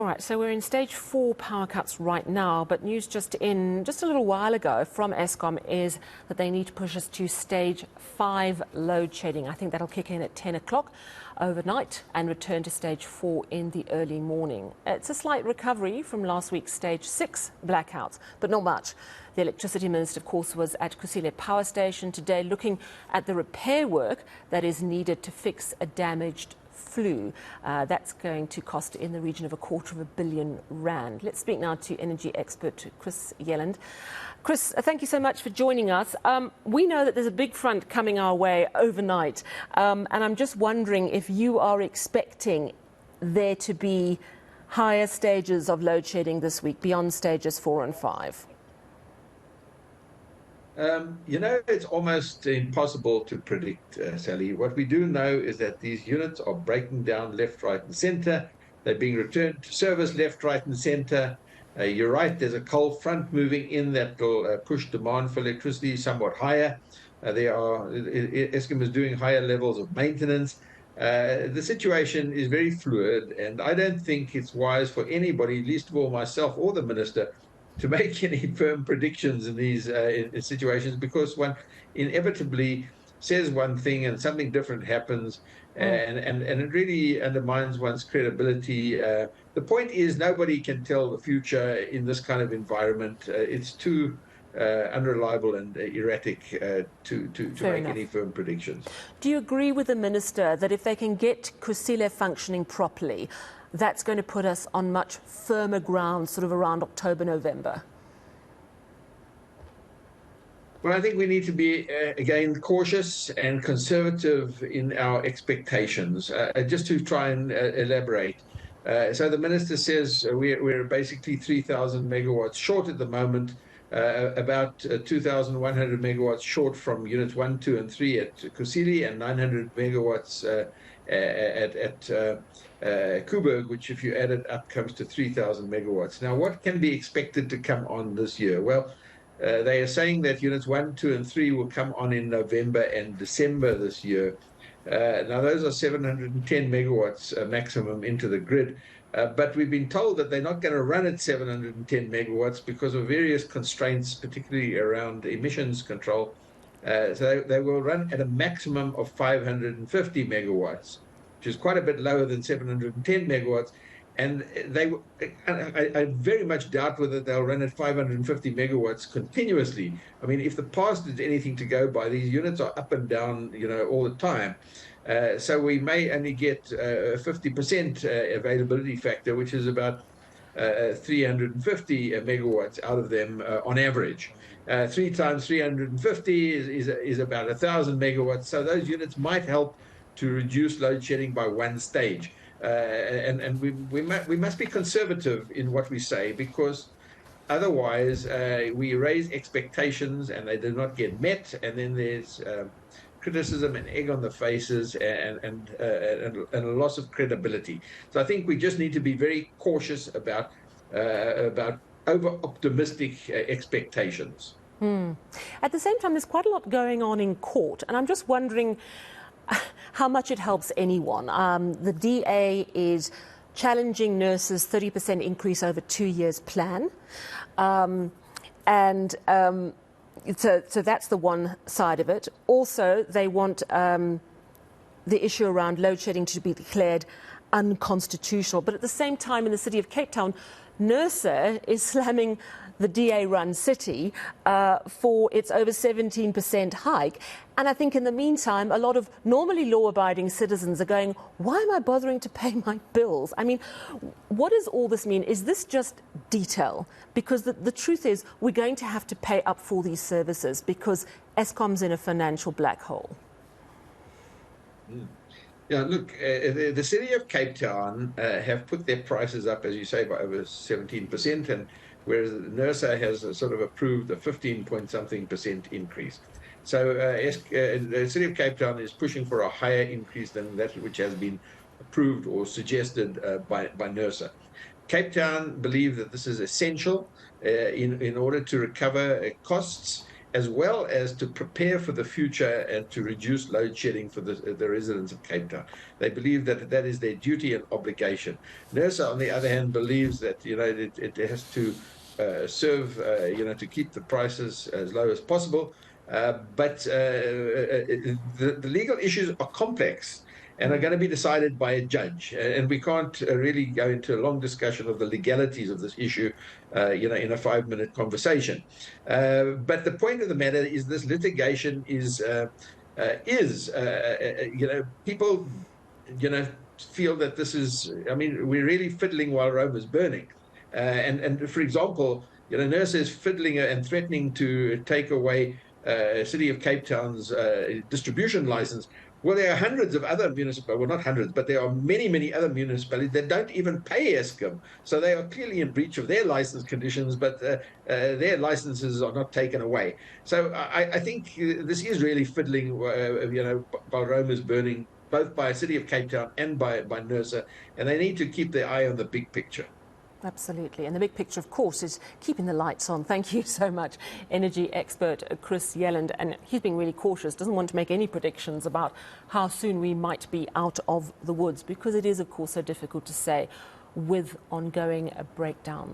All right, so we're in stage 4 power cuts right now, but news just a little while ago from Eskom is that they need to push us to stage 5 load shedding. I think that'll kick in at 10 o'clock overnight and return to stage 4 in the early morning. It's a slight recovery from last week's stage 6 blackouts, but not much. The electricity minister, of course, was at Kusile power station today looking at the repair work that is needed to fix a damaged flue. That's going to cost in the region of R250 million. Let's speak now to energy expert Chris Yelland. Chris, thank you so much for joining us. We know that there's a big front coming our way overnight, and I'm just wondering if you are expecting there to be higher stages of load shedding this week beyond stages 4 and 5. It's almost impossible to predict, Sally. What we do know is that these units are breaking down left, right, and centre. They're being returned to service left, right, and centre. You're right, there's a cold front moving in that will push demand for electricity somewhat higher. Eskom is doing higher levels of maintenance. The situation is very fluid, and I don't think it's wise for anybody, least of all myself or the minister, to make any firm predictions in these situations, because one inevitably says one thing and something different happens, and it really undermines one's credibility. The point is, nobody can tell the future in this kind of environment. It's too unreliable and erratic to make any firm predictions. Do you agree with the minister that if they can get Kusile functioning properly, that's going to put us on much firmer ground, sort of around October, November? Well, I think we need to be, again, cautious and conservative in our expectations. Just to try and elaborate. So the minister says we're basically 3,000 megawatts short at the moment, about 2,100 megawatts short from units 1, 2, and 3 at Kusile, and 900 megawatts at Kuburg, which, if you add it up, comes to 3,000 megawatts. Now, what can be expected to come on this year? Well, they are saying that units 1, 2, and 3 will come on in November and December this year. Now, those are 710 megawatts maximum into the grid. But we've been told that they're not going to run at 710 megawatts because of various constraints, particularly around emissions control. So they will run at a maximum of 550 megawatts, which is quite a bit lower than 710 megawatts. And I very much doubt whether they'll run at 550 megawatts continuously. I mean, if the past is anything to go by, these units are up and down, all the time. So we may only get a 50% availability factor, which is about 350 megawatts out of them on average. 3 times 350 is about 1,000 megawatts. So those units might help to reduce load shedding by one stage. And we must be conservative in what we say, because otherwise we raise expectations and they do not get met, and then there's criticism and egg on the faces and a loss of credibility. So I think we just need to be very cautious about over-optimistic expectations. At the same time, there's quite a lot going on in court, and I'm just wondering how much it helps anyone. The DA is challenging Nersa's 30% increase over 2 years plan. So that's the one side of it. Also, they want the issue around load shedding to be declared unconstitutional. But at the same time, in the city of Cape Town, Nersa is slamming the DA-run city for its over 17% hike. And I think in the meantime, a lot of normally law-abiding citizens are going, why am I bothering to pay my bills? I mean, what does all this mean? Is this just detail? Because the truth is, we're going to have to pay up for these services because Eskom's in a financial black hole. Yeah, look, the city of Cape Town have put their prices up, as you say, by over 17%, and whereas Nersa has sort of approved a 15-point-something% increase. So the city of Cape Town is pushing for a higher increase than that which has been approved or suggested by Nersa. Cape Town believe that this is essential in order to recover costs as well as to prepare for the future and to reduce load shedding for the residents of Cape Town. They believe that that is their duty and obligation. Nersa, on the other hand, believes that it has to serve to keep the prices as low as possible. But the legal issues are complex and are going to be decided by a judge. And we can't really go into a long discussion of the legalities of this issue, in a 5-minute conversation. But the point of the matter is this litigation is people, feel that this is, we're really fiddling while Rome is burning. And for example, Nersa is fiddling and threatening to take away City of Cape Town's distribution license. Well, there are hundreds of other municipalities, well, not hundreds, but there are many, many other municipalities that don't even pay Eskom. So they are clearly in breach of their license conditions, but their licenses are not taken away. So I think this is really fiddling, while Rome is burning, both by City of Cape Town and by Nersa, and they need to keep their eye on the big picture. Absolutely. And the big picture, of course, is keeping the lights on. Thank you so much, energy expert Chris Yelland. And he's being really cautious, doesn't want to make any predictions about how soon we might be out of the woods, because it is, of course, so difficult to say with ongoing breakdowns.